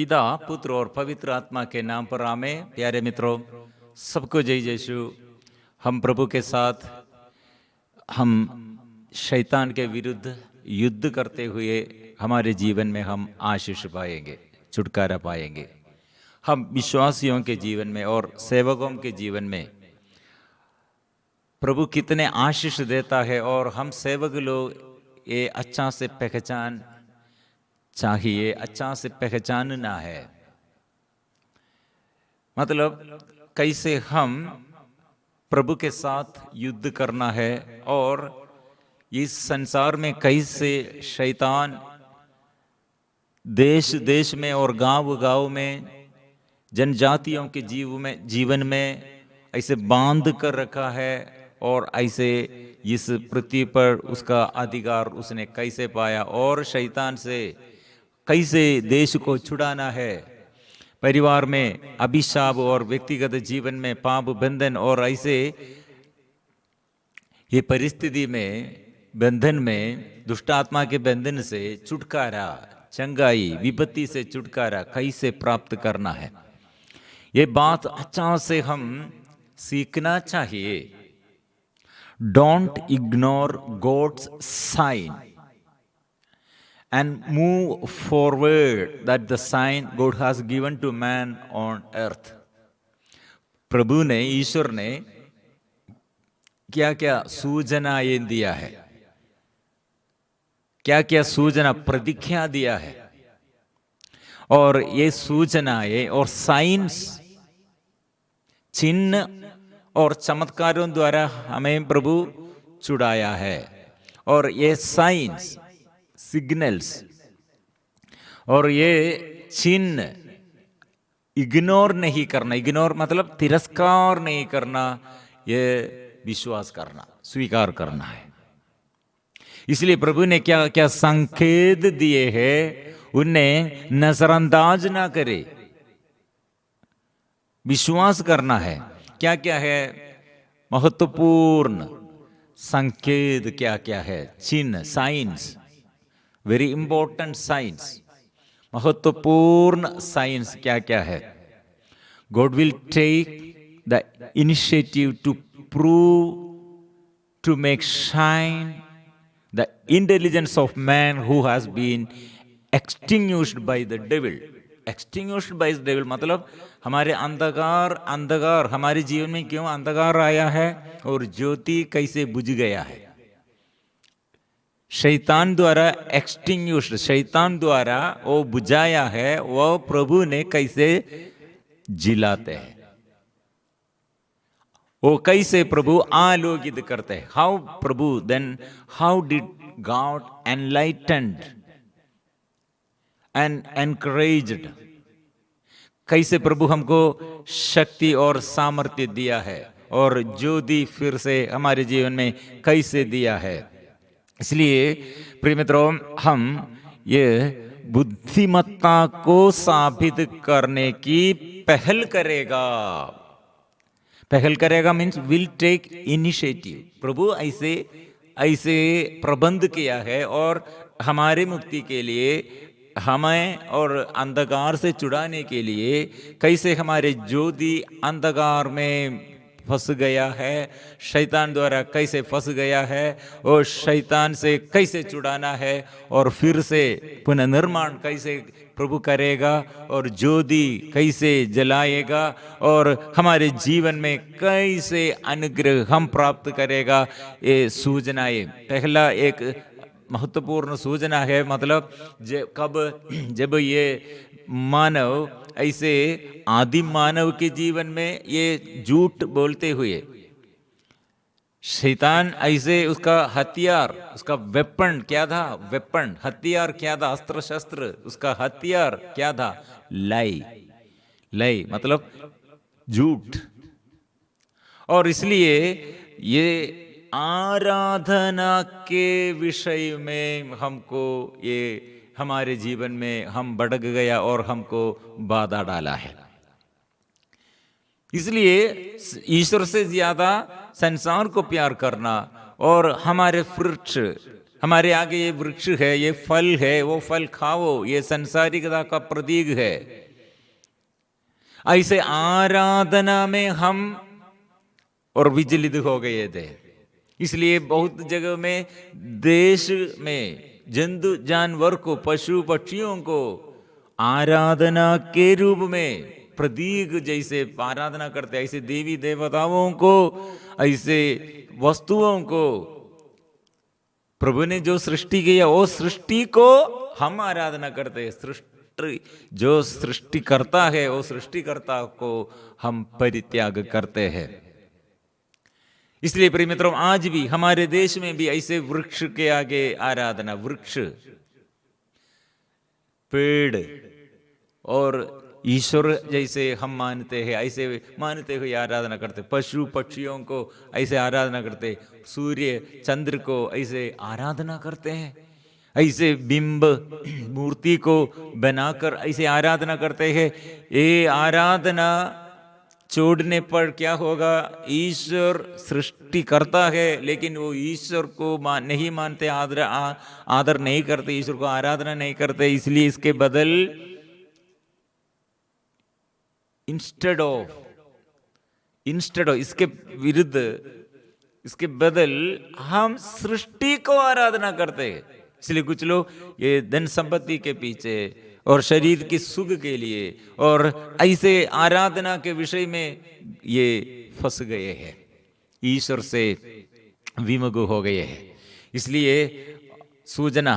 पिता, पुत्र और पवित्र आत्मा के नाम पर आमेन। प्यारे मित्रों, सबको जय यीशु। हम प्रभु के साथ हम शैतान के विरुद्ध युद्ध करते हुए हमारे जीवन में हम आशीष पाएंगे, छुटकारा पाएंगे। हम विश्वासियों के जीवन में और सेवकों के जीवन में प्रभु कितने आशीष देता है और हम सेवक लोग ये अच्छा से पहचान चाहिए, अच्छा से पहचानना है। मतलब कैसे हम प्रभु के साथ युद्ध करना है और इस संसार में कैसे शैतान देश देश में और गांव गांव में जनजातियों के जीवन में ऐसे बांध कर रखा है और ऐसे इस पृथ्वी पर उसका अधिकार उसने कैसे पाया और शैतान से कैसे देश को छुड़ाना है। परिवार में अभिशाप और व्यक्तिगत जीवन में पाप बंधन और ऐसे ये परिस्थिति में बंधन में दुष्ट आत्मा के बंधन से छुटकारा, चंगाई, विपत्ति से छुटकारा कैसे प्राप्त करना है, ये बात अच्छा से हम सीखना चाहिए। Don't ignore God's sign and move forward that the sign God has given to man on earth. प्रभु ने, ईश्वर ने क्या क्या सूचनाएं दिया है, क्या क्या सूचना प्रतिज्ञा दिया है, और ये सूचनाएं और साइंस, चिन्ह और चमत्कारों द्वारा हमें प्रभु छुड़ाया है। और ये साइंस, सिग्नल्स और ये चिन्ह इग्नोर नहीं करना, इग्नोर मतलब तिरस्कार नहीं करना, ये विश्वास करना, स्वीकार करना है। इसलिए प्रभु ने क्या क्या संकेत दिए हैं, उन्हें नजरअंदाज ना करे, विश्वास करना है। क्या क्या है महत्वपूर्ण संकेत, क्या क्या है चिन्ह, साइंस, वेरी इंपॉर्टेंट साइंस, महत्वपूर्ण साइंस क्या क्या है। God will take the initiative to prove, to make shine the intelligence of man who has been extinguished by the devil. Extinguished by the devil मतलब हमारे अंधकार हमारे जीवन में क्यों अंधकार आया है और ज्योति कैसे बुझ गया है। शैतान द्वारा एक्सटिंग्विश्ड, शैतान द्वारा वो बुझाया है, वो प्रभु ने कैसे जिलाते हैं, वो कैसे प्रभु आलोकित करते हैं। हाउ प्रभु then how did God enlightened and encouraged, कैसे प्रभु हमको शक्ति और सामर्थ्य दिया है और ज्योति फिर से हमारे जीवन में कैसे दिया है। इसलिए प्रिय मित्रों, हम ये बुद्धिमत्ता को साबित करने की पहल करेगा मीन्स विल टेक इनिशिएटिव। प्रभु ऐसे प्रबंध किया है और हमारे मुक्ति के लिए, हमें और अंधकार से छुड़ाने के लिए, कैसे हमारे ज्योति अंधकार में फंस गया है, शैतान द्वारा कैसे फंस गया है और शैतान से कैसे छुड़ाना है और फिर से पुनर्निर्माण कैसे प्रभु करेगा और ज्योति कैसे जलाएगा और हमारे जीवन में कैसे अनुग्रह हम प्राप्त करेगा। ये सूचनाएं पहला एक महत्वपूर्ण सूचना है। मतलब जब ये मानव ऐसे आदिम मानव के जीवन में ये झूठ बोलते हुए शैतान ऐसे उसका हथियार, उसका वेपन क्या था, वेपन हथियार क्या था, अस्त्र शस्त्र, उसका हथियार क्या था, लाई मतलब झूठ। और इसलिए ये आराधना के विषय में हमको, ये हमारे जीवन में हम भटक गया और हमको बाधा डाला है। इसलिए ईश्वर से ज्यादा संसार को प्यार करना और हमारे फ्रूट हमारे आगे ये वृक्ष है, ये फल है, वो फल खाओ, ये संसारिकता का प्रतीक है। ऐसे आराधना में हम और विचलित हो गए थे। इसलिए बहुत जगह में देश में जंतु जानवर को, पशु पक्षियों को आराधना के रूप में प्रतीक जैसे आराधना करते, ऐसे देवी देवताओं को, ऐसे वस्तुओं को प्रभु ने जो सृष्टि किया वो सृष्टि को हम आराधना करते हैं। सृष्टि जो सृष्टि करता है वो सृष्टिकर्ता को हम परित्याग करते हैं। इसलिए प्रिय मित्रों, आज भी हमारे देश में भी ऐसे वृक्ष के आगे आराधना, वृक्ष, पेड़ और ईश्वर जैसे हम मानते हैं, ऐसे मानते हुए आराधना करते। पशु पक्षियों को ऐसे आराधना करते, सूर्य चंद्र को ऐसे आराधना करते हैं, ऐसे बिंब मूर्ति को बनाकर ऐसे आराधना करते हैं। ये आराधना छोड़ने पर क्या होगा? ईश्वर सृष्टि करता है लेकिन वो ईश्वर को नहीं मानते, आदर नहीं करते, ईश्वर को आराधना नहीं करते। इसलिए इसके बदल इंस्टेड ऑफ इसके विरुद्ध, इसके बदल हम सृष्टि को आराधना करते हैं। इसलिए कुछ लोग ये धन संपत्ति के पीछे और शरीर की सुख के लिए और ऐसे आराधना के विषय में ये फंस गए हैं, ईश्वर से विमुख हो गए हैं। इसलिए सूचना,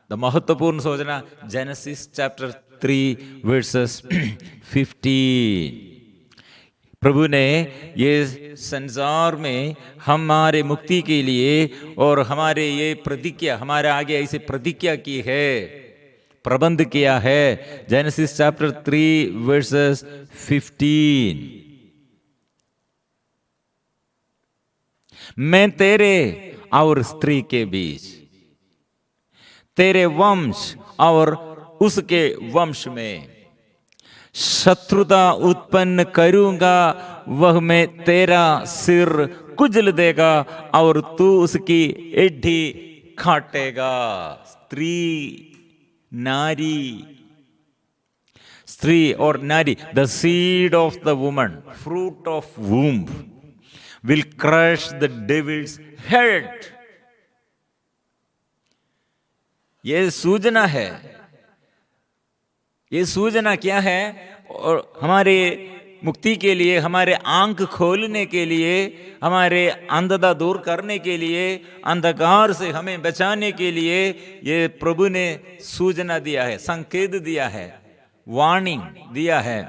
द महत्वपूर्ण सूचना, जेनेसिस चैप्टर 3 वर्सेस 15। प्रभु ने ये संसार में हमारे मुक्ति के लिए और हमारे ये प्रतिज्ञा, हमारे आगे ऐसे प्रतिज्ञा की है, प्रबंध किया है। Genesis chapter 3 versus 15। मैं तेरे और स्त्री के बीच, तेरे वंश और उसके वंश में शत्रुता उत्पन्न करूंगा, वह मैं तेरा सिर कुचल देगा और तू उसकी एड़ी काटेगा। स्त्री, नारी, स्त्री और नारी, the seed of the woman, fruit of womb will crush the devil's head. ये सूचना है। ये सूचना क्या है? और हमारे मुक्ति के लिए, हमारे आंख खोलने के लिए, हमारे अंधता दूर करने के लिए, अंधकार से हमें बचाने के लिए ये प्रभु ने सूचना दिया है, संकेत दिया है, वार्निंग दिया है।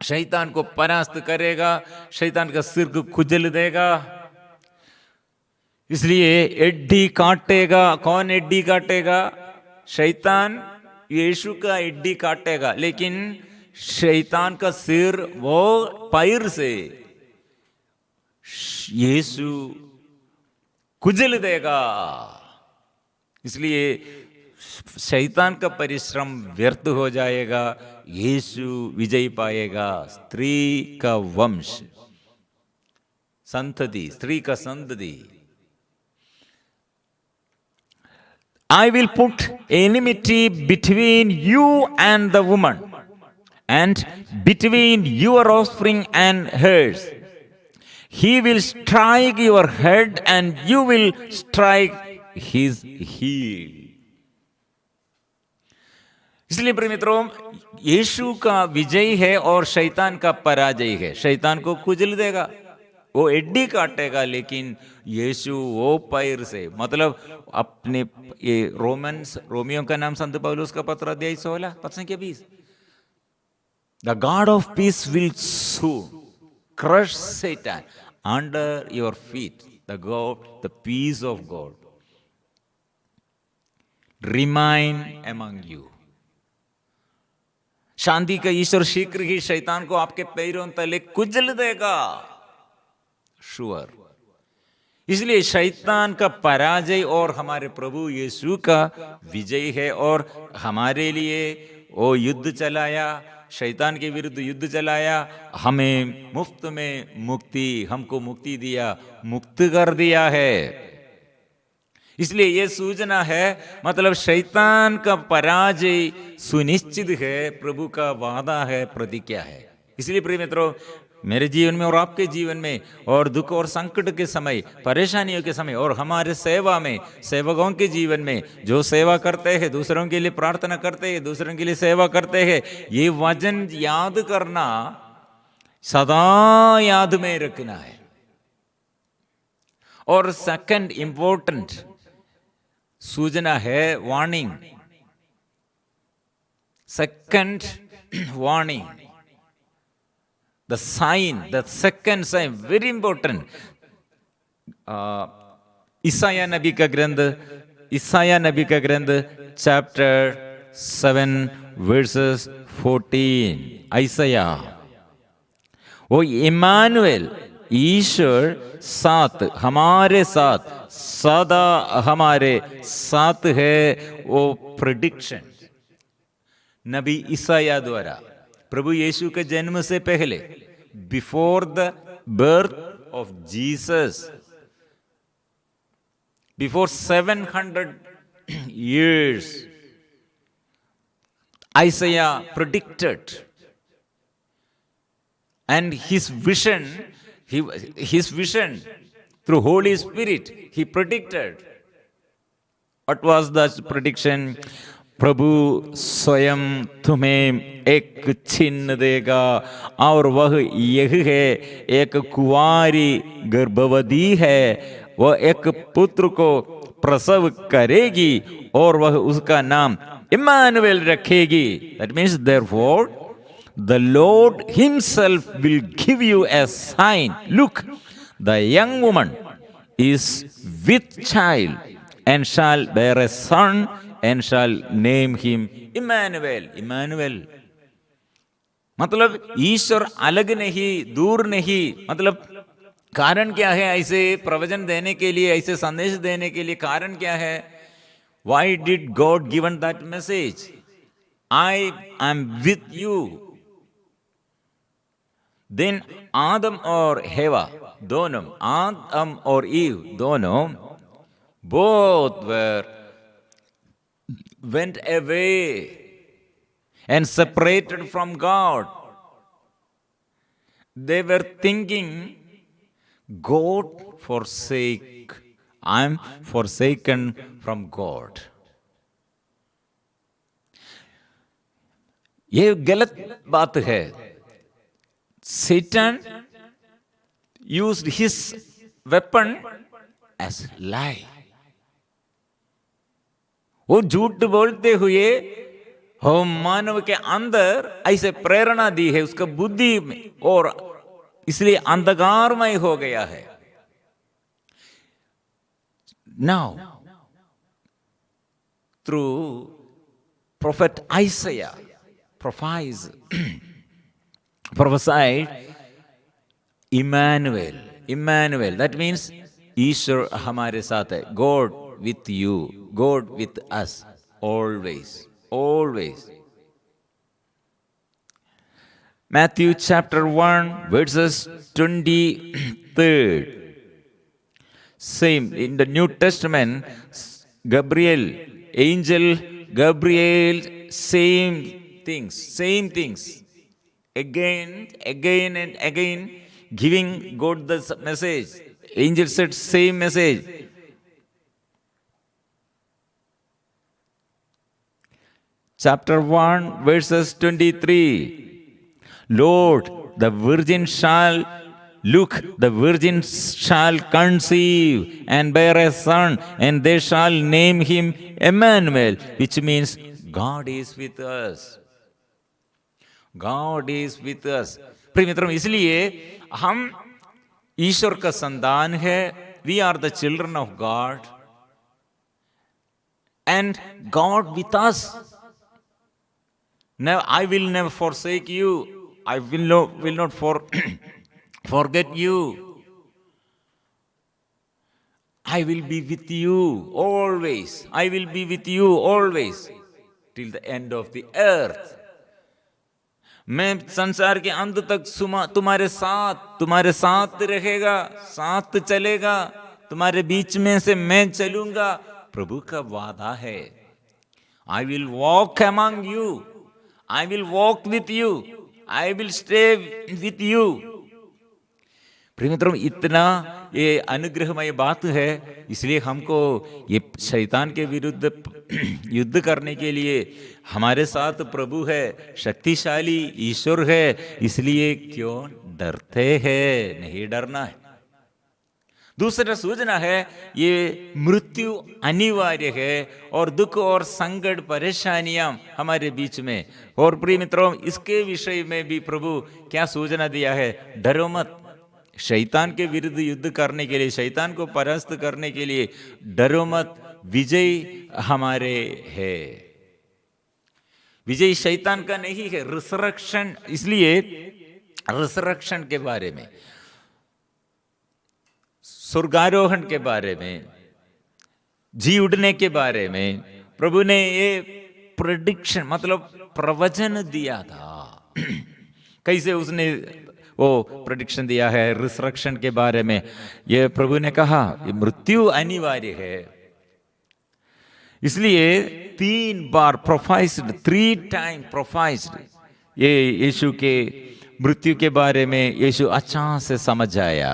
शैतान को परास्त करेगा, शैतान का सिर को कुचल देगा, इसलिए एड्डी काटेगा। कौन एड्डी काटेगा? शैतान यीशु का एड्डी काटेगा, लेकिन शैतान का सिर वो पैर से यीशु कुचल देगा। इसलिए शैतान का परिश्रम व्यर्थ हो जाएगा, यीशु विजय पाएगा। स्त्री का वंश, संतति, स्त्री का संतति। I will put enmity between you and the woman, and between your offspring and hers. He will strike your head, and you will strike his heel. इसलिए प्रिय मित्रों, यीशु का विजय है और शैतान का पराजय है। शैतान को कुचल देगा, वो एड्डी काटेगा, लेकिन यीशु वो पैर से, मतलब अपने ये रोमियो का नाम संत पौलुस का पत्र अध्याय 16 पद संख्या 20, the God of peace will soon crush Satan under your feet, the God, the peace of God remain among you. शांति का ईश्वर शीघ्र ही शैतान को आपके पैरों तले कुचल देगा, श्योर। इसलिए शैतान का पराजय और हमारे प्रभु यीशु का विजय है। और हमारे लिए वो युद्ध चलाया, शैतान के विरुद्ध युद्ध चलाया, हमें मुफ्त में मुक्ति, हमको मुक्ति दिया, मुक्त कर दिया है। इसलिए ये सूचना है, मतलब शैतान का पराजय सुनिश्चित है, प्रभु का वादा है, प्रतिज्ञा है। इसलिए प्रिय मित्रों, मेरे जीवन में और आपके जीवन में और दुख और संकट के समय, परेशानियों के समय और हमारे सेवा में, सेवकों के जीवन में जो सेवा करते हैं, दूसरों के लिए प्रार्थना करते हैं, दूसरों के लिए सेवा करते हैं, ये वचन याद करना, सदा याद में रखना है। और सेकंड इंपॉर्टेंट सूचना है warning. Second warning, the sign, the second sign, very important. ईसाया नबी का ग्रंथ चैप्टर 7 वर्सेस 14। ईसाया, वो इमानुएल, ईश्वर साथ, हमारे साथ, सदा हमारे साथ है, वो प्रेडिक्शन नबी ईसाया द्वारा प्रभु यीशु के जन्म से पहले, before the birth of Jesus, before 700 years, Isaiah predicted, and his vision through Holy Spirit, he predicted. What was the prediction? प्रभु स्वयं तुम्हें एक चिन्ह देगा, और वह यह है, एक कुंवारी गर्भवती है, वह एक पुत्र को प्रसव करेगी और वह उसका नाम इम्मानुएल रखेगी। That means therefore the Lord himself will give you a sign. Look, the young woman is with child and shall bear a son and shall name him Emmanuel. Emmanuel मतलब ईश्वर अलग नहीं, दूर नहीं। मतलब कारण क्या है ऐसे प्रवचन देने के लिए, ऐसे संदेश देने के लिए? कारण क्या है? Why did God given that message? I am with you. Then आदम और हेवा दोनों, आदम और ईव दोनों, both went away and separated from God. They were thinking, God forsake, I am forsaken from God. ये गलत बात है। Satan used his weapon as lie. वो झूठ बोलते हुए हम मानव के अंदर ऐसे प्रेरणा दी है, उसका बुद्धि में, और इसलिए अंधकारमय हो गया है। Now, through prophet Isaiah prophesied Emmanuel. Emmanuel, that means ईश्वर हमारे साथ है, God with you, God with us, always, always. Matthew chapter 1 verses 23. Same in the New Testament, Gabriel, angel Gabriel, same things, again and again, giving God the message. Angel said same message. Chapter 1 verses 23. Lord, the virgin shall conceive and bear a son, and they shall name him Emmanuel, which means God is with us. God is with us. प्रिय मित्रों, इसलिए हम ईश्वर का संतान है. We are the children of God, and God with us. Now, I will never forsake you. I will not forget you. I will be with you always. I will be with you always till the end of the earth. मैं संसार के अंत तक तुम्हारे साथ रहेगा, साथ चलेगा, तुम्हारे बीच में से मैं चलूंगा प्रभु का वादा है। I will walk among you, I will walk with you, I will stay with you. प्रिय मित्रों, इतना ये अनुग्रहमय बात है, इसलिए हमको ये शैतान के विरुद्ध युद्ध करने के लिए हमारे साथ प्रभु है, शक्तिशाली ईश्वर है, इसलिए क्यों डरते हैं? नहीं डरना है। दूसरा सूचना है, ये मृत्यु अनिवार्य है और दुख और संकट परेशानियां हमारे बीच में। और प्रिय मित्रों, इसके विषय में भी प्रभु क्या सूचना दिया है? डरो मत। शैतान के विरुद्ध युद्ध करने के लिए, शैतान को परास्त करने के लिए डरो मत, विजय हमारे है। विजय शैतान का नहीं है, रिसरेक्शन। इसलिए रिसरेक्शन के बारे में, स्वर्गारोहण के बारे में, जी उठने के बारे में प्रभु ने ये प्रेडिक्शन मतलब प्रवचन दिया था। कैसे उसने वो प्रेडिक्शन दिया है रिसरेक्शन के बारे में? ये प्रभु ने कहा ये मृत्यु अनिवार्य है, इसलिए 3 बार प्रोफाइस्ड, 3 टाइम प्रोफाइस्ड। ये यीशु के मृत्यु के बारे में यीशु अच्छा से समझ आया।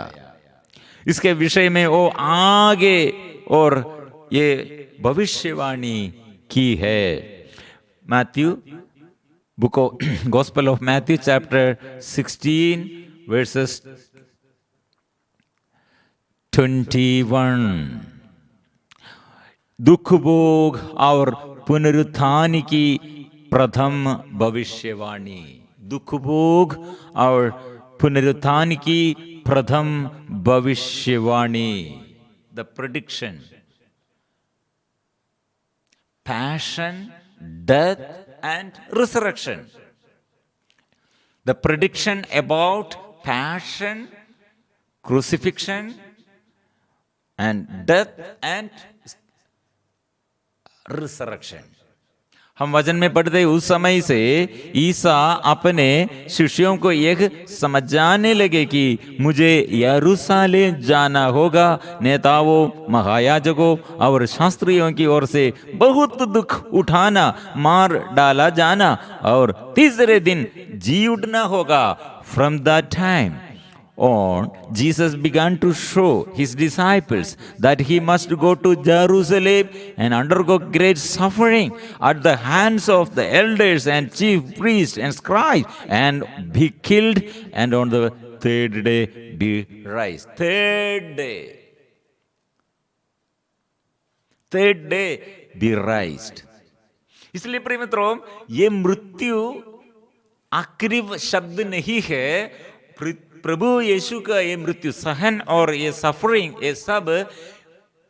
इसके विषय में वो आगे और ये भविष्यवाणी की है। Matthew, book of gospel of Matthew chapter 16 versus 21। दुख भोग और पुनरुत्थान की प्रथम भविष्यवाणी। दुख भोग और पुनरुत्थान की प्रथम भविष्यवाणी, the prediction, passion, death and resurrection. The prediction about passion, crucifixion and death and resurrection. हम वचन में पढ़ते उस समय से ईसा अपने शिष्यों को यह समझाने लगे कि मुझे यरूशलेम जाना होगा, नेताओं, महायाजकों और शास्त्रियों की ओर से बहुत दुख उठाना, मार डाला जाना और तीसरे दिन जी उठना होगा। From that time on, Jesus began to show his disciples that he must go to Jerusalem and undergo great suffering at the hands of the elders and chief priests and scribes, and be killed, and on the third day be raised. Third day be raised. इसलिए प्रिय मित्रों, ये मृत्यु आखिरी शब्द नहीं है। प्रभु यीशु का ये मृत्यु सहन और ये सफरिंग, ये सब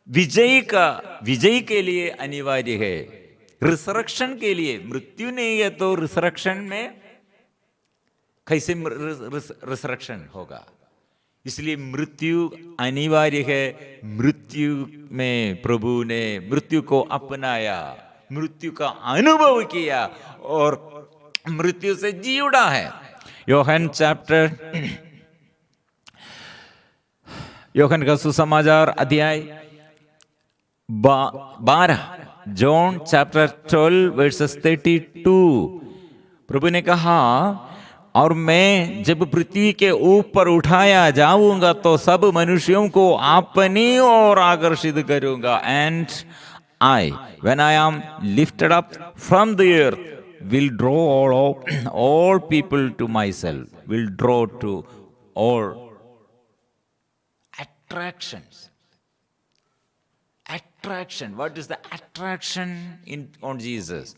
विजय के लिए अनिवार्य है, रिसरेक्शन के लिए। मृत्यु नहीं है तो रिसरेक्शन में कैसे रिसरेक्शन होगा? इसलिए मृत्यु अनिवार्य है। मृत्यु में प्रभु ने मृत्यु को अपनाया, मृत्यु का अनुभव किया और मृत्यु से जी उड़ा है। योहन का सुसमाचार अध्याय 12, जॉन चैप्टर 12 वर्सेस 32। प्रभु ने कहा, और मैं जब पृथ्वी के ऊपर उठाया जाऊंगा तो सब मनुष्यों को अपनी ओर आकर्षित करूंगा। And I, when I am lifted up from the earth, will draw all people to myself, will draw to all attractions. Attraction. What is the attraction on Jesus?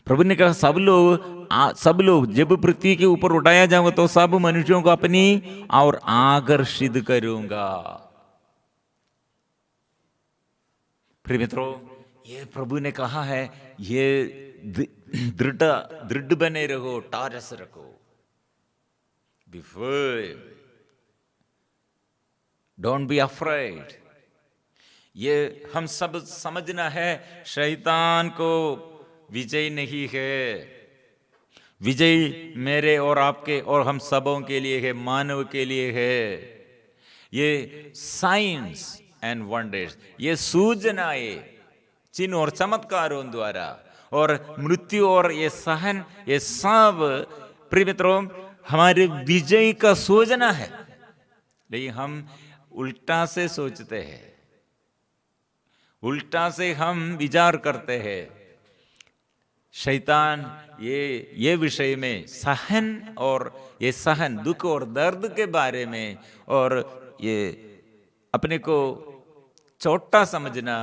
प्रभु ने कहा, सब लोग जब पृथ्वी के ऊपर उठाया जाऊंगा तो सब मनुष्यों को अपनी और आकर्षित करूंगा। प्रिय मित्रों, ये प्रभु ने कहा है, ये दृढ़ बने रहो, टारस रखो। Be firm, don't be afraid. ये हम सब समझना है, शैतान को विजय नहीं है। विजय मेरे और आपके और हम सबों के लिए है, मानव के लिए है। ये साइंस एंड वंडर्स, ये सूचनाएं चिन्ह और चमत्कारों द्वारा और मृत्यु और ये सहन, ये सब प्रिय मित्रों हमारे विजय का सूचना है। लेकिन हम उल्टा से सोचते हैं, उल्टा से हम विचार करते हैं। शैतान ये विषय में सहन और ये सहन दुख और दर्द के बारे में और ये अपने को छोटा समझना,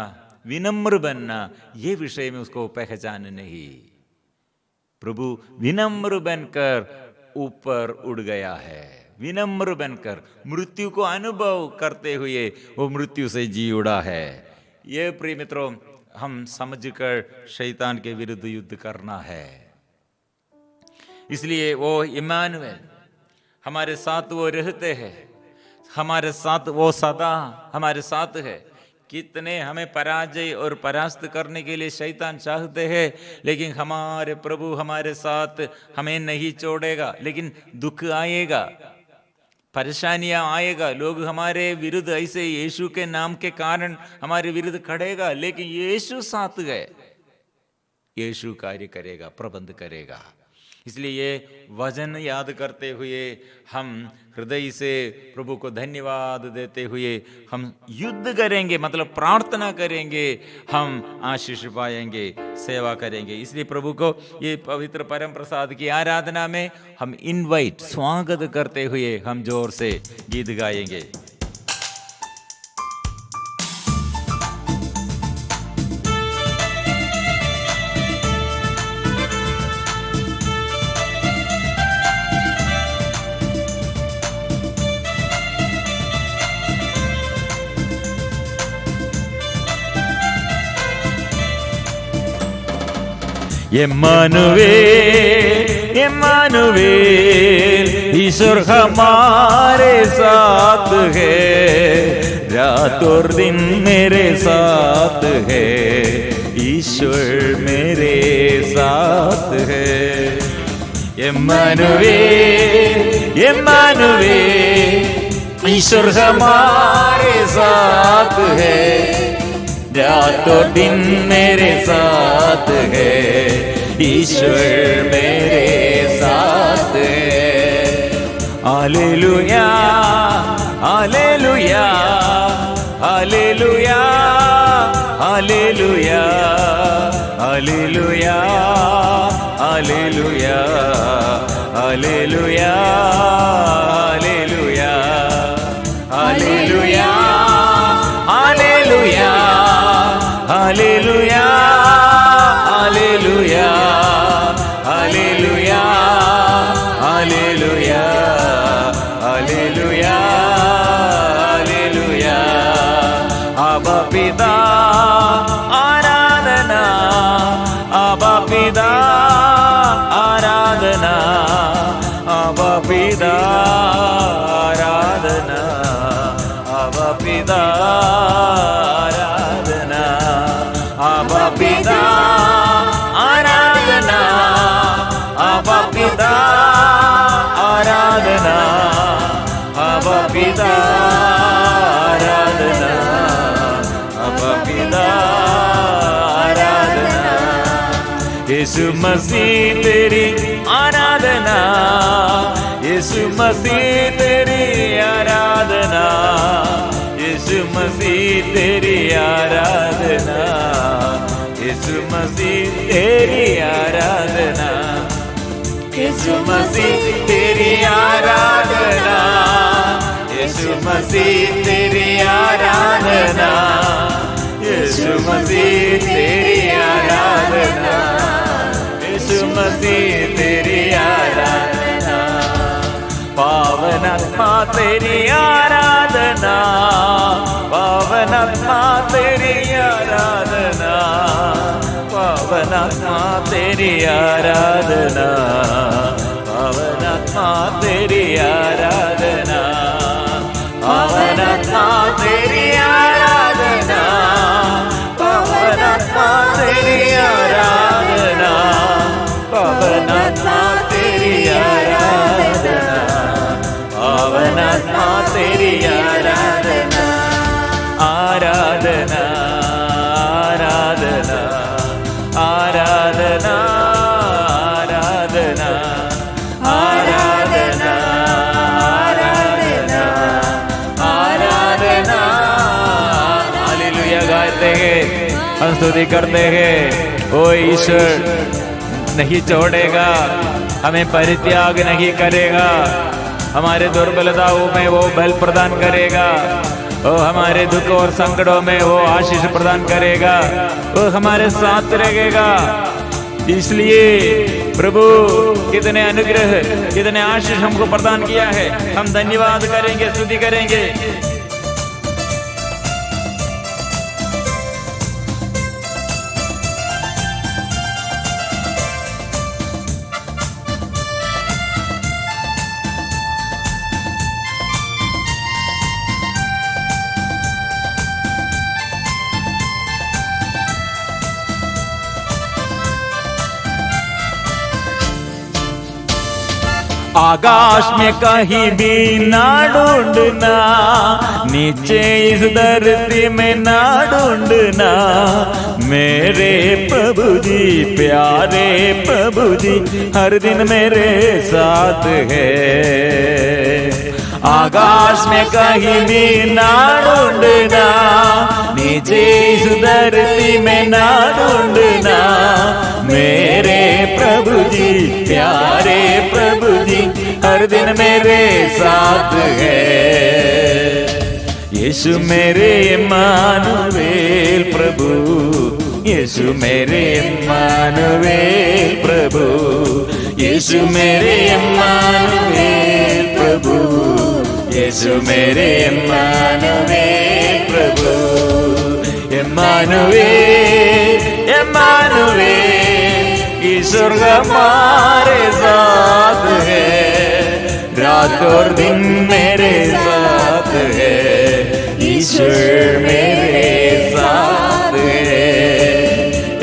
विनम्र बनना, ये विषय में उसको पहचान नहीं। प्रभु विनम्र बनकर ऊपर उड़ गया है, विनम्र बनकर मृत्यु को अनुभव करते हुए वो मृत्यु से जी उड़ा है। ये प्रिय मित्रों हम समझकर शैतान के विरुद्ध युद्ध करना है। इसलिए वो इम्मानुएल हमारे साथ वो रहते हैं, हमारे साथ वो सदा हमारे साथ है। कितने हमें पराजय और परास्त करने के लिए शैतान चाहते हैं, लेकिन हमारे प्रभु हमारे साथ हमें नहीं छोड़ेगा। लेकिन दुख आएगा, परेशानियां आएगा, लोग हमारे विरुद्ध ऐसे यीशु के नाम के कारण हमारे विरुद्ध खड़ेगा, लेकिन यीशु साथ गए, यीशु कार्य करेगा, प्रबंध करेगा। इसलिए ये वचन याद करते हुए हम हृदय से प्रभु को धन्यवाद देते हुए हम युद्ध करेंगे, मतलब प्रार्थना करेंगे, हम आशीष पाएंगे, सेवा करेंगे। इसलिए प्रभु को ये पवित्र परम प्रसाद की आराधना में हम इनवाइट, स्वागत करते हुए हम जोर से गीत गाएंगे। इम्मानुएल, इम्मानुएल, ईश्वर हमारे साथ है, रात और दिन मेरे साथ है, ईश्वर मेरे साथ है। इम्मानुएल, इम्मानुएल, ईश्वर हमारे साथ है, रात और दिन मेरे साथ है, ईश्वर मेरे साथ है। Hallelujah, hallelujah, hallelujah, hallelujah, hallelujah, hallelujah, hallelujah, hallelujah, hallelujah, hallelujah, hallelujah, hallelujah, hallelujah, hallelujah, hallelujah, hallelujah. आबा पिता आराधना, आबा पिता आराधना, आबा पिता आराधना, आबा पिता आराधना, आबा पिता आराधना, आबा पिता आराधना, आबा पिता आराधना, आबा पिता आराधना। यीशु मसीह तेरी आराधना, यीशु मसीह तेरी आराधना, यीशु मसीह तेरी आराधना, यीशु मसीह तेरी आराधना, यीशु मसीह तेरी आराधना, यीशु मसीह तेरी आराधना, यीशु मसीह तेरी आराधना, यीशु मसीह तेरी आराधना। पावन आत्मा तेरी आराधना, पावन आत्मा तेरी आराधना, पावन आत्मा तेरी आराधना, पावन आत्मा तेरी आराधना, पावन आत्मा तेरी आराधना, पावन आत्मा तेरी आराधना, पावन आत्मा तेरी आराधना, पावन आत्मा तेरी आराधना। स्तुति करते हैं। ओ ईश्वर नहीं छोड़ेगा, हमें परित्याग नहीं करेगा, हमारे दुर्बलताओं में वो बल प्रदान करेगा, वो हमारे दुख और संकटों में वो आशीष प्रदान करेगा, वो हमारे साथ रहेगा। इसलिए प्रभु कितने अनुग्रह, कितने आशीष हमको प्रदान किया है, हम धन्यवाद करेंगे, स्तुति करेंगे। आकाश में कहीं भी ना ढूंढना, नीचे इस धरती में ना ढूंढना, मेरे प्रभु जी, प्यारे प्रभु जी हर दिन मेरे साथ है। आकाश में कहीं भी ना ढूंढना, नीचे इस धरती में ना ढूंढना, मेरे प्रभु जी, प्यारे प्रभु जी हर दिन मेरे साथ है। यीशु मेरे इम्मानुएल प्रभु, यीशु मेरे इम्मानुएल प्रभु, यीशु मेरे इम्मानुएल प्रभु, यीशु मेरे इम्मानुएल प्रभु। इम्मानुएल इम्मानुएल, ईश्वर हमारे साथ है, रात और दिन मेरे साथ है, ईश्वर मेरे साथ है।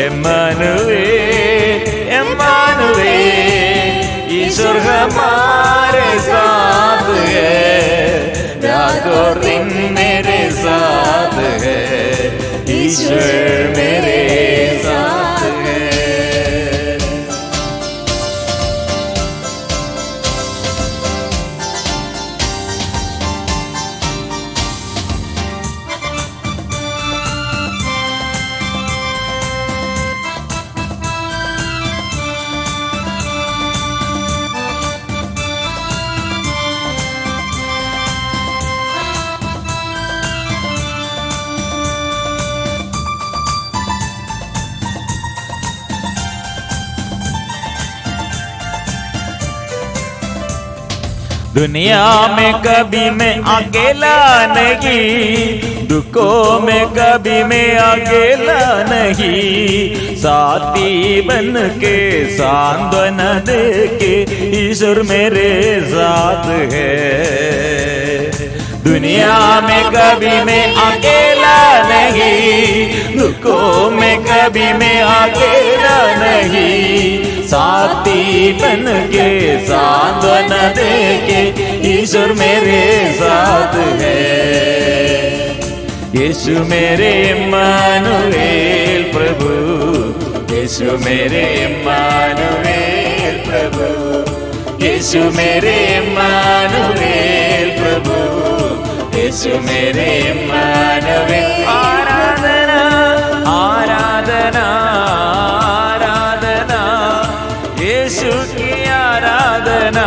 इम्मानुएल इम्मानुएल, ईश्वर हमारे साथ है, रात और दिन मेरे साथ है, ईश्वर मेरे साथ है। दुनिया में कभी मैं अकेला नहीं, दुखों में कभी मैं अकेला नहीं, साथी बन के सांत्वना दे के ईश्वर मेरे साथ है। दुनिया में कभी मैं अकेला नहीं, दुखों में कभी मैं अकेला नहीं, साथी बन के सांत्वना दे के ईश्वर मेरे साथ है। यीशु मेरे इम्मानुएल प्रभु, यीशु मेरे इम्मानुएल प्रभु, यीशु मेरे इम्मानुएल प्रभु, यीशु मेरे इम्मानुएल। आराधना आराधना आराधना, यीशु की आराधना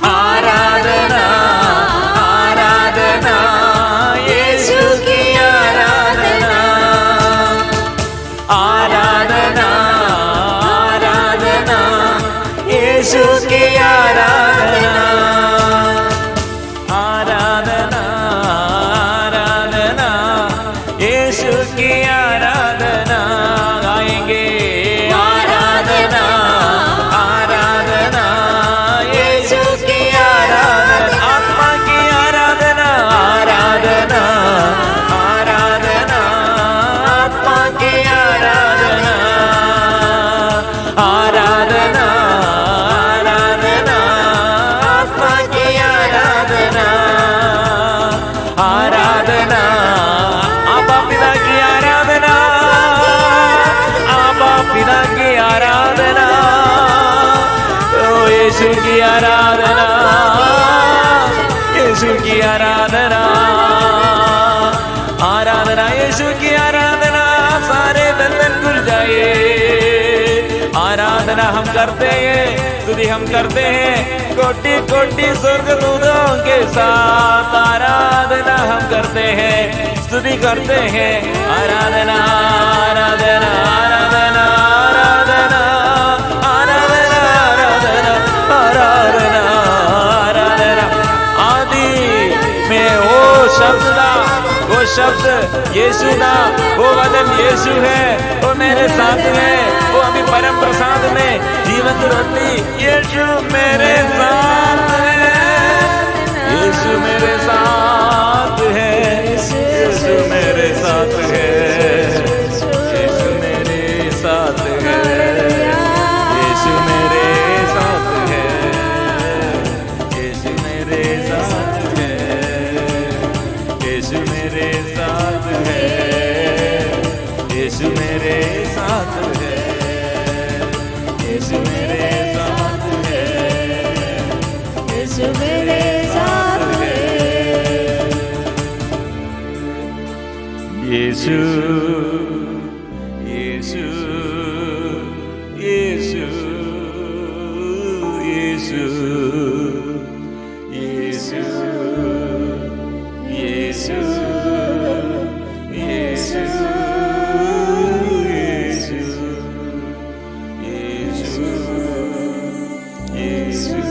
आराधना आराधना, यीशु की आराधना आराधना आराधना, यीशु की आराधना आराधना आराधना, यीशु की आराधना। गाएंगे आराधना आराधना, यीशु की आराधना, आत्मा की आराधना आराधना आराधना, आत्मा की आराधना आराधना आराधना, आत्मा की आराधना आराधना, आबा पिता की आराधना, आबा पिता की आराधना, ओ यीशु की आराधना, यीशु की आराधना आराधना, यीशु की आराधना। आराधना हम करते हैं, स्तुति हम करते हैं, कोटि कोटि स्वर्गदूतों के साथ आराधना हम करते हैं, स्तुति करते हैं। आराधना आराधना आराधना आराधना आराधना आराधना आराधना आराधना। आदि में वो शब्द था, वो शब्द यीशु था, वो वचन यीशु है, वो मेरे साथ है, वो अभी परम प्रसाद में जीवन रोटी। यीशु मेरे साथ है, यीशु मेरे साथ है, यीशु मेरे साथ है, यीशु मेरे साथ है, यीशु मेरे साथ है, यीशु मेरे साथ है, यीशु मेरे साथ है, यीशु मेरे साथ है, यीशु मेरे साथ है, यीशु मेरे साथ है। यीशु यीशु यीशु यीशु यीशु यीशु यीशु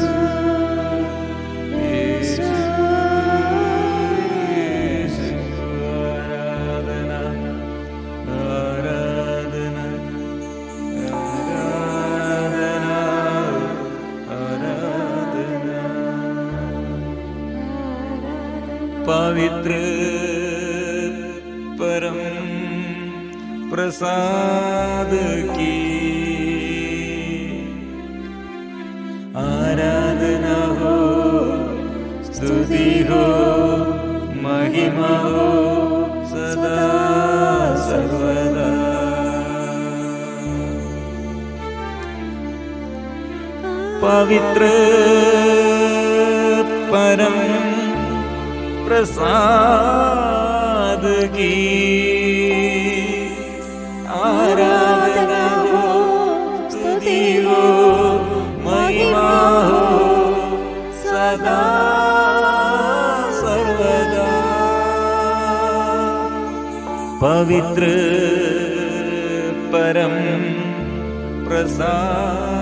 पवित्र परम प्रसाद की आराधना हो, स्तुति हो, महिमा हो सदा सर्वदा। पवित्र परम प्रसाद की आराधना हो, स्तुति हो, महिमा हो सदा सर्वदा। पवित्र परम प्रसाद